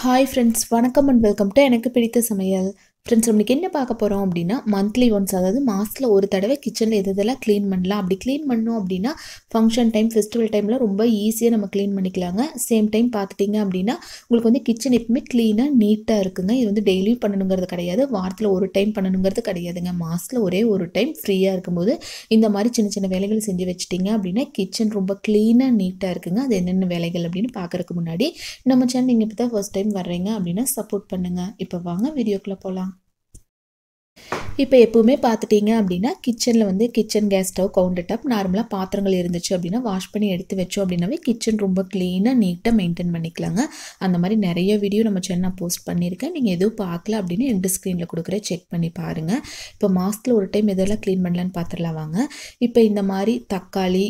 Hi friends, வணக்கம் and welcome to எனக்கு பிடித்த சமையல். ஃப்ரெண்ட்ஸ், நம்மளுக்கு என்ன பார்க்க போகிறோம் அப்படின்னா, மந்த்லி ஒன்ஸ், அதாவது மாதத்தில் ஒரு தடவை கிச்சனில் எதெல்லாம் க்ளீன் பண்ணலாம். அப்படி க்ளீன் பண்ணோம் அப்படின்னா ஃபங்க்ஷன் டைம், ஃபெஸ்டிவல் டைமில் ரொம்ப ஈஸியாக நம்ம க்ளீன் பண்ணிக்கலாங்க. சேம் டைம் பார்த்துட்டிங்க அப்படின்னா உங்களுக்கு வந்து கிச்சன் எப்பவுமே க்ளீனாக நீட்டாக இருக்குங்க. இது வந்து டெய்லியும் பண்ணணுங்கிறது கிடையாது, வாரத்தில் ஒரு டைம் பண்ணணுங்கிறது கிடையாதுங்க. மாதத்தில் ஒரே ஒரு டைம் ஃப்ரீயாக இருக்கும்போது இந்த மாதிரி சின்ன சின்ன வேலைகள் செஞ்சு வச்சிட்டிங்க அப்படின்னா கிச்சன் ரொம்ப க்ளீனாக நீட்டாக இருக்குங்க. அது என்னென்ன வேலைகள் அப்படின்னு பார்க்குறதுக்கு முன்னாடி நம்ம சேனல் நீங்கள் இப்போ தான் ஃபர்ஸ்ட் டைம் வர்றீங்க அப்படின்னா சப்போர்ட் பண்ணுங்கள். இப்போ வாங்க வீடியோக்குள்ளே போகலாம். இப்போ எப்பவுமே பார்த்துட்டிங்க அப்படின்னா கிச்சனில் வந்து kitchen gas stove, counter top, நார்மலாக பாத்திரங்கள் இருந்துச்சு அப்படின்னா வாஷ் பண்ணி எடுத்து வச்சோம் அப்படின்னாவே கிச்சன் ரொம்ப க்ளீனாக நீட்டாக மெயின்டைன் பண்ணிக்கலாங்க. அந்த மாதிரி நிறைய வீடியோ நம்ம சேனல் போஸ்ட் பண்ணியிருக்கேன். நீங்கள் எதுவும் பார்க்கல அப்படின்னு எண்டு ஸ்க்ரீனில் கொடுக்குற செக் பண்ணி பாருங்கள். இப்போ மாதத்தில் ஒரு டைம் எதெல்லாம் க்ளீன் பண்ணலான்னு பார்த்துடலாம் வாங்க. இப்போ இந்த மாதிரி தக்காளி,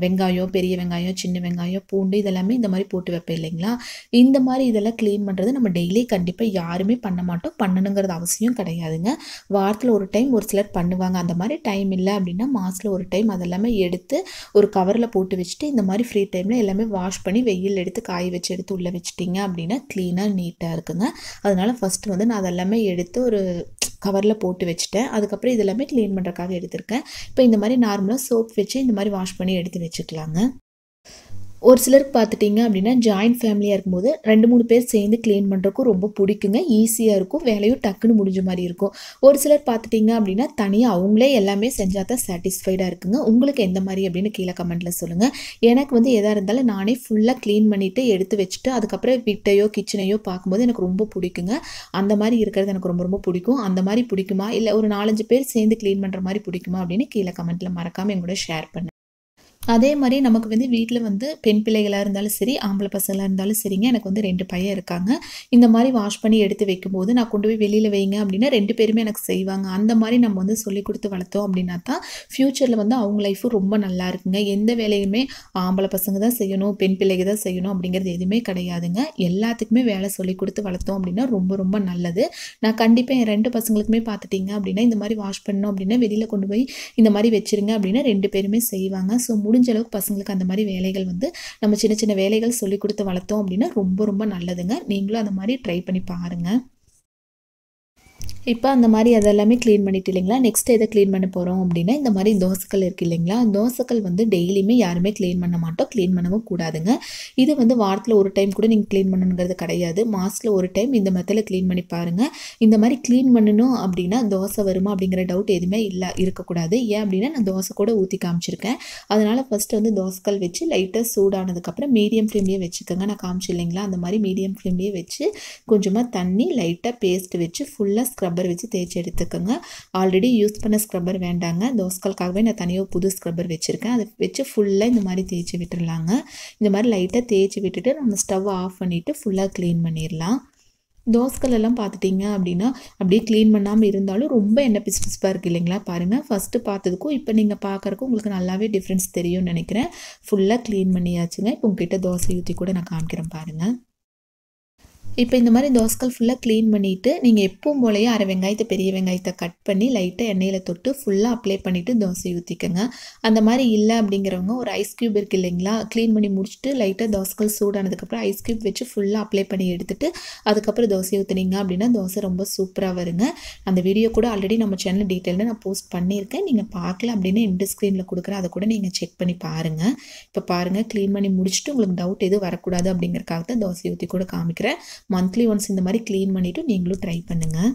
வெங்காயம், பெரிய வெங்காயம், சின்ன வெங்காயம், பூண்டு இதெல்லாமே இந்த மாதிரி போட்டு வைப்பேன் இல்லைங்களா. இந்த மாதிரி இதெல்லாம் க்ளீன் பண்ணுறது நம்ம டெய்லி கண்டிப்பாக யாருமே பண்ண மாட்டோம், பண்ணணுங்கிறது அவசியம் கிடையாதுங்க. வாரத்தில் ஒரு டைம் ஒரு சிலர் பண்ணுவாங்க. அந்த மாதிரி டைம் இல்லை அப்படின்னா மாதத்தில் ஒரு டைம் அதெல்லாமே எடுத்து ஒரு கவரில் போட்டு வச்சுட்டு இந்த மாதிரி ஃப்ரீ டைமில் எல்லாமே வாஷ் பண்ணி வெயில் எடுத்து காய வச்சு எடுத்து உள்ளே வச்சிட்டிங்க அப்படின்னா க்ளீனாக நீட்டாக இருக்குங்க. அதனால் ஃபஸ்ட்டு வந்து நான் அதெல்லாமே எடுத்து ஒரு கவரில் போட்டு வச்சுட்டேன். அதுக்கப்புறம் இதெல்லாமே க்ளீன் பண்ணுறதுக்காக எடுத்திருக்கேன். இப்போ இந்த மாதிரி நார்மலாக சோப் வச்சு இந்த மாதிரி வாஷ் பண்ணி எடுத்து வச்சுக்கலாங்க. ஒரு சிலருக்கு பார்த்துட்டிங்க அப்படின்னா ஜாயிண்ட் ஃபேமிலியாக இருக்கும்போது 2-3 பேர் சேர்ந்து க்ளீன் பண்ணுறதுக்கும் ரொம்ப பிடிக்குங்க. ஈஸியாக இருக்கும், வேலையும் டக்குன்னு முடிஞ்ச மாதிரி இருக்கும். ஒரு சிலர் பார்த்துட்டிங்க அப்படின்னா தனியாக அவங்களே எல்லாமே செஞ்சால் தான் சாட்டிஸ்ஃபைடாக இருக்குங்க. உங்களுக்கு எந்த மாதிரி அப்படின்னு கீழே கமெண்ட்டில் சொல்லுங்கள். எனக்கு வந்து எதாக இருந்தாலும் நானே ஃபுல்லாக க்ளீன் பண்ணிவிட்டு எடுத்து வச்சுட்டு அதுக்கப்புறம் வீட்டையோ கிச்சனையோ பார்க்கும்போது எனக்கு ரொம்ப பிடிக்குங்க. அந்த மாதிரி இருக்கிறது எனக்கு ரொம்ப ரொம்ப பிடிக்கும். அந்த மாதிரி பிடிக்குமா, இல்லை ஒரு 4-5 பேர் சேர்ந்து க்ளீன் பண்ணுற மாதிரி பிடிக்குமா அப்படின்னு கீழே கமெண்ட்டில் மறக்காமல் எங்கூட ஷேர் பண்ணுங்கள். அதே மாதிரி நமக்கு வந்து வீட்டில் வந்து பெண் பிள்ளைகளாக இருந்தாலும் சரி, ஆம்பளை பசங்களாக இருந்தாலும் சரிங்க, எனக்கு வந்து 2 பையன் இருக்காங்க. இந்த மாதிரி வாஷ் பண்ணி எடுத்து வைக்கும்போது நான் கொண்டு போய் வெளியில் வைங்க அப்படின்னா 2 பேருமே எனக்கு செய்வாங்க. அந்த மாதிரி நம்ம வந்து சொல்லிக் கொடுத்து வளர்த்தோம் அப்படின்னா தான் ஃப்யூச்சரில் வந்து அவங்க லைஃபும் ரொம்ப நல்லா இருக்குங்க. எந்த வேலையுமே ஆம்பளை பசங்க தான் செய்யணும், பெண் பிள்ளைங்க தான் செய்யணும் அப்படிங்கிறது எதுவுமே கிடையாதுங்க. எல்லாத்துக்குமே வேலை சொல்லிக் கொடுத்து வளர்த்தோம் அப்படின்னா ரொம்ப ரொம்ப நல்லது. நான் கண்டிப்பாக என் 2 பசங்களுக்குமே பார்த்துட்டிங்க அப்படின்னா இந்த மாதிரி வாஷ் பண்ணோம் அப்படின்னா வெளியில் கொண்டு போய் இந்த மாதிரி வச்சுருங்க அப்படின்னா 2 பேருமே செய்வாங்க. ஸோ முடிஞ்ச அளவுக்கு பசங்களுக்கு அந்த மாதிரி வேலைகள் வந்து நம்ம சின்ன சின்ன வேலைகள் சொல்லி கொடுத்து வளர்த்தோம் அப்படின்னா ரொம்ப ரொம்ப நல்லதுங்க. நீங்களும் அந்த மாதிரி ட்ரை பண்ணி பாருங்கள். இப்போ அந்த மாதிரி அதெல்லாமே க்ளீன் பண்ணிட்டு இல்லைங்களா, நெக்ஸ்ட் எதை க்ளீன் பண்ண போகிறோம் அப்படின்னா இந்த மாதிரி தோசைக்கல் இருக்குது இல்லைங்களா. தோசைக்கல் வந்து டெய்லியுமே யாருமே க்ளீன் பண்ண மாட்டோம், க்ளீன் பண்ணவும் கூடாதுங்க. இது வந்து வாரத்தில் ஒரு டைம் கூட நீங்கள் க்ளீன் பண்ணணுங்கிறது கிடையாது. மாதத்தில் ஒரு டைம் இந்த மெத்தடில் க்ளீன் பண்ணி பாருங்கள். இந்த மாதிரி க்ளீன் பண்ணணும் அப்படின்னா தோசை வருமா அப்படிங்கிற டவுட் எதுவுமே இருக்கக்கூடாது. ஏன் அப்படின்னா நான் தோசை கூட ஊற்றி காமிச்சிருக்கேன். அதனால் ஃபஸ்ட்டு வந்து தோசைக்கல் வச்சு லைட்டாக சூடானதுக்கப்புறம் மீடியம் ஃப்ளேம்லேயே வச்சுக்கோங்க. நான் காமிச்சு இல்லைங்களா, அந்த மாதிரி மீடியம் ஃப்ளேம்லேயே வச்சு கொஞ்சமாக தண்ணி லைட்டாக பேஸ்ட் வச்சு ஃபுல்லாக ஸ்க்ரப்பர் வச்சு தேய்ச்சி எடுத்துக்கோங்க. ஆல்ரெடி யூஸ் பண்ண ஸ்க்ரப்பர் வேண்டாங்க, தோசைக்கல்காகவே நான் தனியாக புது ஸ்க்ரப்பர் வச்சுருக்கேன். அதை வச்சு ஃபுல்லாக இந்த மாதிரி தேய்ச்சி விட்டுடலாங்க. இந்த மாதிரி லைட்டாக தேய்ச்சி விட்டுட்டு நம்ம ஸ்டவ் ஆஃப் பண்ணிவிட்டு ஃபுல்லாக க்ளீன் பண்ணிடலாம். தோசைக்கல் எல்லாம் பார்த்துட்டிங்க அப்படின்னா அப்படியே க்ளீன் பண்ணாமல் இருந்தாலும் ரொம்ப எண்ணெய் பிசு பிசுப்பாக இருக்குது இல்லைங்களா. பாருங்கள், ஃபஸ்ட்டு பார்த்ததுக்கும் இப்போ நீங்கள் பார்க்குறக்கும் உங்களுக்கு நல்லாவே டிஃப்ரென்ஸ் தெரியும்னு நினைக்கிறேன். ஃபுல்லாக க்ளீன் பண்ணியாச்சுங்க. இப்போ உங்ககிட்ட தோசை ஊற்றி கூட நான் காமிக்கிறேன் பாருங்கள். இப்போ இந்த மாதிரி தோசைக்கல் ஃபுல்லாக க்ளீன் பண்ணிவிட்டு நீங்கள் எப்பவும் போலயே அரை வெங்காயத்தை, பெரிய வெங்காயத்தை கட் பண்ணி லைட்டாக எண்ணெயில் தொட்டு ஃபுல்லாக அப்ளை பண்ணிவிட்டு தோசை ஊற்றிக்கோங்க. அந்த மாதிரி இல்லை அப்படிங்கிறவங்க ஒரு ஐஸ் க்யூப் இருக்குது இல்லைங்களா, க்ளீன் பண்ணி முடிச்சுட்டு லைட்டாக தோசைக்கல் சூடானதுக்கப்புறம் ஐஸ் க்யூப் வச்சு ஃபுல்லாக அப்ளை பண்ணி எடுத்துகிட்டு அதுக்கப்புறம் தோசை ஊற்றுனீங்க அப்படின்னா தோசை ரொம்ப சூப்பராக வருங்க. அந்த வீடியோ கூட ஆல்ரெடி நம்ம சேனல் டீட்டெயிலில் நான் போஸ்ட் பண்ணியிருக்கேன். நீங்கள் பார்க்கல அப்படின்னு எண்டு ஸ்க்ரீனில் கொடுக்குறேன், அதை கூட நீங்கள் செக் பண்ணி பாருங்கள். இப்போ பாருங்கள், க்ளீன் பண்ணி முடிச்சுட்டு உங்களுக்கு டவுட் எதுவும் வரக்கூடாது அப்படிங்கிறக்காக தான் தோசை ஊற்றி கூட காமிக்கிறேன். மந்த்லி ஒன்ஸ் இந்த மாதிரி க்ளீன் பண்ணிவிட்டு நீங்களும் ட்ரை பண்ணுங்கள்.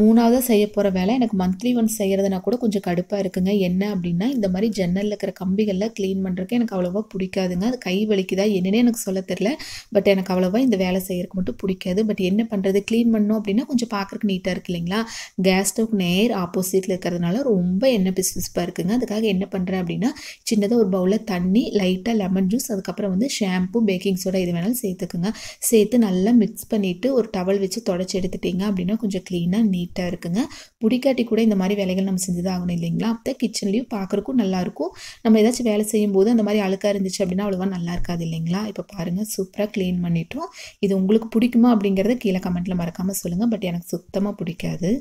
3ஆவதா செய்ய போகிற வேலை எனக்கு மந்த்லி ஒன்ஸ் செய்கிறதுனா கூட கொஞ்சம் கடுப்பாக இருக்குங்க. என்ன அப்படின்னா இந்த மாதிரி ஜன்னலில் இருக்கிற கம்பிகளில் க்ளீன் பண்ணுறதுக்கு எனக்கு அவ்வளோவா பிடிக்காதுங்க. அது கை வலிக்குதா என்னன்னே எனக்கு சொல்ல தெரில. பட் எனக்கு அவ்வளோவா இந்த வேலை செய்யறதுக்கு மட்டும் பிடிக்காது. பட் என்ன பண்ணுறது, க்ளீன் பண்ணோம் அப்படின்னா கொஞ்சம் பார்க்குறக்கு நீட்டாக இருக்குது இல்லைங்களா. கேஸ் ஸ்டவ்க்கு நேர் ஆப்போசிட்டில் இருக்கிறதுனால ரொம்ப எண்ணெய் பிசு பிசுப்பாக இருக்குங்க. அதுக்காக என்ன பண்ணுறேன் அப்படின்னா சின்னதாக ஒரு பவுலில் தண்ணி, லைட்டாக லெமன் ஜூஸ், அதுக்கப்புறம் வந்து ஷாம்பு, பேக்கிங் சோடா இது வேணாலும் சேர்த்துக்குங்க. சேர்த்து நல்லா மிக்ஸ் பண்ணிவிட்டு ஒரு டவல் வச்சு தொடச்சி எடுத்துட்டிங்க அப்படின்னா கொஞ்சம் க்ளீனாக நீட்டாக இருக்குங்க. பிடிக்காட்டி கூட இந்த மாதிரி வேலைகள் நம்ம செஞ்சு தான் ஆகணும் இல்லைங்களா. அப்போ கிச்சன்லேயும் பார்க்குறக்கும் நல்லாயிருக்கும். நம்ம ஏதாச்சும் வேலை செய்யும்போது அந்த மாதிரி அழுக்காக இருந்துச்சு அப்படின்னா அவ்வளோவா நல்லா இருக்காது இல்லைங்களா. இப்போ பாருங்கள், சூப்பராக க்ளீன் பண்ணிட்டோம். இது உங்களுக்கு பிடிக்குமா அப்படிங்கிறத கீழே கமெண்ட்டில் மறக்காமல் சொல்லுங்கள். பட் எனக்கு சுத்தமாக பிடிக்காது.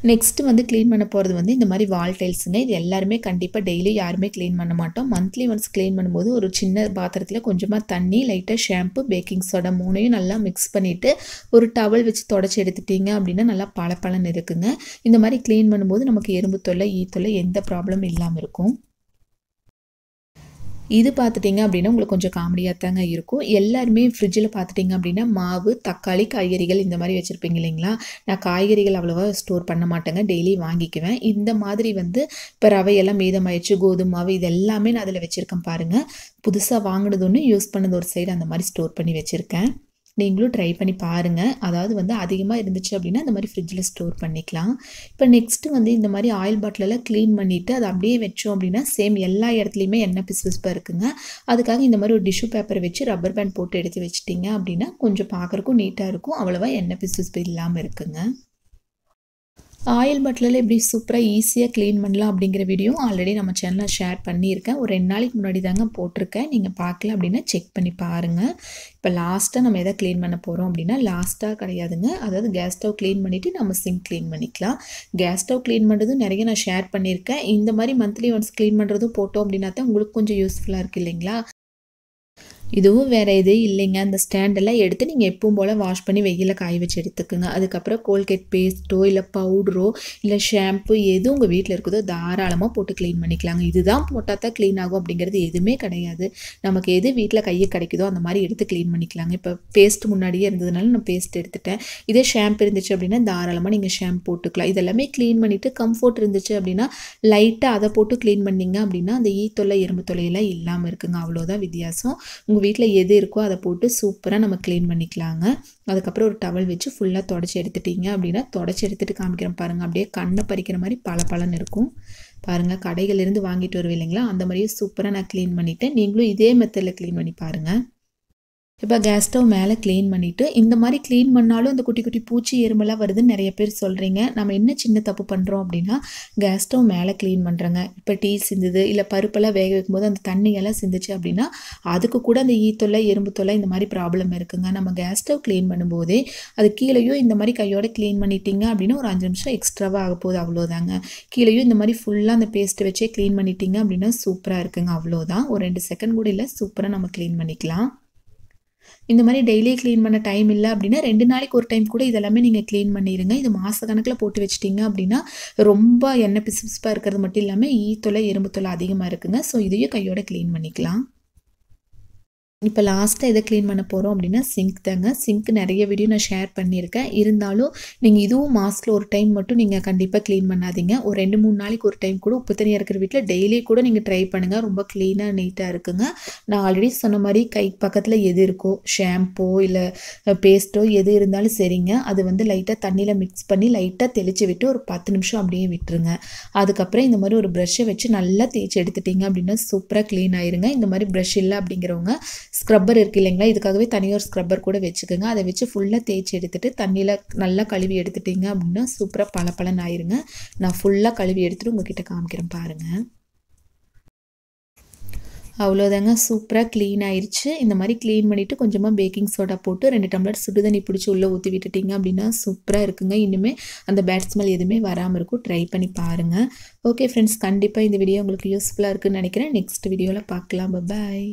நெக்ஸ்ட் வந்து க்ளீன் பண்ண போகிறது வந்து இந்த மாதிரி வால் டைல்ஸுங்க. இது எல்லாருமே கண்டிப்பாக டெய்லி யாருமே க்ளீன் பண்ண மாட்டோம். மந்த்லி ஒன்ஸ் க்ளீன் பண்ணும்போது ஒரு சின்ன பாத்திரத்தில் கொஞ்சமாக தண்ணி, லைட்டாக ஷாம்பு, பேக்கிங் சோடா 3யும் நல்லா மிக்ஸ் பண்ணிவிட்டு ஒரு டவல் வச்சு தொடச்சி எடுத்துட்டிங்க அப்படின்னா நல்லா பளபளன்னு இருக்குங்க. இந்த மாதிரி க்ளீன் பண்ணும்போது நமக்கு எறும்பு தொல்லை, ஈ தொல்லை எந்த ப்ராப்ளமும் இல்லாமல் இருக்கும். இது பார்த்துட்டிங்க அப்படின்னா உங்களுக்கு கொஞ்சம் காமெடியாக தாங்க இருக்கும். எல்லாருமே ஃப்ரிட்ஜில் பார்த்துட்டிங்க அப்படின்னா மாவு, தக்காளி, காய்கறிகள் இந்த மாதிரி வச்சுருப்பீங்க இல்லைங்களா? நான் காய்கறிகள் அவ்வளோவா ஸ்டோர் பண்ண மாட்டேங்க. டெய்லி வாங்கிக்குவேன். இந்த மாதிரி வந்து இப்போ ரவையெல்லாம் மீதமாயிடுச்சு, கோதுமை மாவு இது எல்லாமே நான் அதில் வச்சுருக்கேன் பாருங்கள். புதுசாக வாங்கினது ஒன்று, யூஸ் பண்ணது ஒரு சைடு அந்த மாதிரி ஸ்டோர் பண்ணி வச்சுருக்கேன். நீங்களும் ட்ரை பண்ணி பாருங்கள். அதாவது வந்து அதிகமாக இருந்துச்சு அப்படின்னா இந்த மாதிரி ஃப்ரிட்ஜில் ஸ்டோர் பண்ணிக்கலாம். இப்போ நெக்ஸ்ட்டு வந்து இந்த மாதிரி ஆயில் பாட்டிலெல்லாம் க்ளீன் பண்ணிவிட்டு அதை அப்படியே வச்சோம் அப்படின்னா சேம் எல்லா இடத்துலையுமே எண்ணெய் பிசுபிசுப்பாக இருக்குங்க. அதுக்காக இந்த மாதிரி ஒரு டிஷ்யூ பேப்பரை வச்சு ரப்பர் பேண்ட் போட்டு எடுத்து வச்சிட்டிங்க அப்படின்னா கொஞ்சம் பார்க்குறக்கும் நீட்டாக இருக்கும். அவ்வளோவா எண்ணெய் பிசுபிசுப்பு இல்லாமல் இருக்குங்க. ஆயில் பாட்டிலில் எப்படி சூப்பராக ஈஸியாக க்ளீன் பண்ணலாம் அப்படிங்கிற வீடியோ ஆல்ரெடி நம்ம சேனலில் ஷேர் பண்ணியிருக்கேன். ஒரு 2 நாளைக்கு முன்னாடி தாங்க போட்டிருக்கேன். நீங்கள் பார்க்கல அப்படின்னா செக் பண்ணி பாருங்கள். இப்போ லாஸ்ட்டாக நம்ம எதை க்ளீன் பண்ண போகிறோம் அப்படின்னா லாஸ்ட்டாக கிடையாதுங்க. அதாவது கேஸ் ஸ்டவ் க்ளீன் பண்ணிவிட்டு நம்ம சிங்க் க்ளீன் பண்ணிக்கலாம். கேஸ் ஸ்டவ் க்ளீன் பண்ணுறதும் நிறைய நான் ஷேர் பண்ணியிருக்கேன். இந்த மாதிரி மந்த்லி ஒன்ஸ் க்ளீன் பண்ணுறதும் போட்டோம் அப்படின்னா தான் உங்களுக்கு கொஞ்சம் யூஸ்ஃபுல்லாக இருக்குது இல்லைங்களா? இதுவும் வேறு எதே இல்லைங்க. அந்த ஸ்டாண்டெல்லாம் எடுத்து நீங்கள் எப்பவும் போல் வாஷ் பண்ணி வெயிலில் காய வச்சு எடுத்துக்குங்க. அதுக்கப்புறம் கோல்கேட் பேஸ்ட்டோ இல்லை பவுடரோ இல்லை ஷாம்பு எது உங்கள் வீட்டில் இருக்குதோ தாராளமாக போட்டு க்ளீன் பண்ணிக்கலாங்க. இதுதான் போட்டால் தான் க்ளீன் ஆகும் அப்படிங்கிறது எதுவுமே கிடையாது. நமக்கு எது வீட்டில் கையை கிடைக்குதோ அந்த மாதிரி எடுத்து க்ளீன் பண்ணிக்கலாங்க. இப்போ பேஸ்ட் முன்னாடியே இருந்ததுனால நான் பேஸ்ட் எடுத்துட்டேன். இதே ஷாம்பு இருந்துச்சு அப்படின்னா தாராளமாக நீங்கள் ஷாம்பு போட்டுக்கலாம். இதெல்லாமே க்ளீன் பண்ணிவிட்டு கம்ஃபர்ட் இருந்துச்சு அப்படின்னா லைட்டாக அதை போட்டு க்ளீன் பண்ணிங்க அப்படின்னா அந்த ஈ தொல்லை, எறும்பு தொல்லையெல்லாம் இல்லாமல் இருக்குங்க. அவ்வளோதான் வித்தியாசம். உங்கள் வீட்டில் எது இருக்கோ அதை போட்டு சூப்பராக நம்ம க்ளீன் பண்ணிக்கலாங்க. அதுக்கப்புறம் ஒரு டவல் வச்சு ஃபுல்லாக தொடச்சி எடுத்துட்டிங்க அப்படின்னா தொடச்சி எடுத்துகிட்டு காமிக்கிறேன் பாருங்கள். அப்படியே கண்ணை பறிக்கிற மாதிரி பளபளன்னு இருக்கும். பாருங்கள், கடைகளிலிருந்து வாங்கிட்டு வருவேன் இல்லைங்களா? அந்த மாதிரியே சூப்பராக நான் க்ளீன் பண்ணிவிட்டேன். நீங்களும் இதே மெத்தடில் க்ளீன் பண்ணி பாருங்கள். இப்போ கேஸ் ஸ்டவ் மேலே க்ளீன் பண்ணிவிட்டு இந்த மாதிரி க்ளீன் பண்ணாலும் அந்த குட்டி குட்டி பூச்சி எறும்பெல்லாம் வருதுன்னு நிறைய பேர் சொல்கிறீங்க. நம்ம என்ன சின்ன தப்பு பண்ணுறோம் அப்படின்னா கேஸ் ஸ்டவ் மேலே க்ளீன் பண்ணுறோங்க. இப்போ டீ சிந்துது இல்லை பருப்பெல்லாம் வேக வைக்கும்போது அந்த தண்ணியெல்லாம் சிந்துச்சு அப்படின்னா அதுக்கு கூட அந்த ஈ தொல்லை, எறும்பு தொல்லை இந்த மாதிரி ப்ராப்ளம் இருக்குங்க. நம்ம கேஸ் ஸ்டவ் க்ளீன் பண்ணும்போதே அது கீழேயும் இந்த மாதிரி கையோட க்ளீன் பண்ணிட்டீங்க அப்படின்னா ஒரு 5 நிமிஷம் எக்ஸ்ட்ராவாக ஆக போகுது, அவ்வளோதாங்க. கீழேயும் இந்த மாதிரி ஃபுல்லாக அந்த பேஸ்ட்டை வச்சே க்ளீன் பண்ணிட்டீங்க அப்படின்னா சூப்பராக இருக்குங்க. அவ்வளோதான், ஒரு 2 செகண்ட் கூட இல்லை, சூப்பராக நம்ம க்ளீன் பண்ணிக்கலாம். இந்த மாதிரி டெய்லி க்ளீன் பண்ண டைம் இல்லை அப்படின்னா 2 நாளைக்கு ஒரு டைம் கூட இதெல்லாமே நீங்கள் க்ளீன் பண்ணிடுங்க. இது மாத கணக்கில் போட்டு வச்சிட்டிங்க அப்படின்னா ரொம்ப எண்ணெய் பிசுபிசுப்பாக இருக்கிறது மட்டும் இல்லாமல் ஈ தொல்லை, எறும்பு தொல்லை அதிகமாக இருக்குங்க. ஸோ இதையும் கையோட க்ளீன் பண்ணிக்கலாம். இப்போ லாஸ்ட்டாக எதை க்ளீன் பண்ண போகிறோம் அப்படின்னா சிங்க் தாங்க. சிங்க் நிறைய வீடியோ நான் ஷேர் பண்ணியிருக்கேன். இருந்தாலும் நீங்கள் இதுவும் மாதத்தில் ஒரு டைம் மட்டும் நீங்கள் கண்டிப்பாக க்ளீன் பண்ணாதீங்க. ஒரு 2-3 நாளைக்கு ஒரு டைம் கூட உப்பு தண்ணியாக இருக்கிற வீட்டில் டெய்லி கூட நீங்கள் ட்ரை பண்ணுங்கள். ரொம்ப க்ளீனாக நீட்டாக இருக்குங்க. நான் ஆல்ரெடி சொன்ன மாதிரி கை பக்கத்தில் எது இருக்கோ ஷாம்போ இல்லை பேஸ்ட்டோ எது இருந்தாலும் சரிங்க, அது வந்து லைட்டாக தண்ணியில் மிக்ஸ் பண்ணி லைட்டாக தெளித்து விட்டு ஒரு 10 நிமிஷம் அப்படியே விட்டுருங்க. அதுக்கப்புறம் இந்த மாதிரி ஒரு ப்ரஷ்ஷை வச்சு நல்லா தேய்ச்சி எடுத்துட்டிங்க அப்படின்னா சூப்பராக க்ளீன் ஆயிருங்க. இந்த மாதிரி ப்ரஷ் இல்லை அப்படிங்கிறவங்க ஸ்க்ரப்பர் இருக்குது இல்லைங்களா? இதுக்காகவே தனியாக ஒரு ஸ்க்ரப்பர் கூட வச்சுக்கோங்க. அதை வச்சு ஃபுல்லாக தேய்ச்சி எடுத்துகிட்டு தண்ணியில் நல்லா கழுவி எடுத்துட்டிங்க அப்படின்னா சூப்பராக பளபளன்னு ஆயிருங்க. நான் ஃபுல்லாக கழுவி எடுத்துகிட்டு உங்ககிட்ட காமிக்கிறேன் பாருங்கள். அவ்வளோதாங்க, சூப்பராக க்ளீன் ஆயிடுச்சு. இந்த மாதிரி க்ளீன் பண்ணிவிட்டு கொஞ்சமாக பேக்கிங் சோடா போட்டு 2 டம்ளர் சுடு தண்ணி பிடிச்சி உள்ளே ஊற்றி விட்டுட்டிங்க அப்படின்னா சூப்பராக இருக்குங்க. இனிமேல் அந்த பேட் ஸ்மெல் எதுவுமே வராமல் இருக்கும். ட்ரை பண்ணி பாருங்கள். ஓகே ஃப்ரெண்ட்ஸ், கண்டிப்பாக இந்த வீடியோ உங்களுக்கு யூஸ்ஃபுல்லாக இருக்குதுன்னு நினைக்கிறேன். நெக்ஸ்ட் வீடியோவில் பார்க்கலாம். பாய்.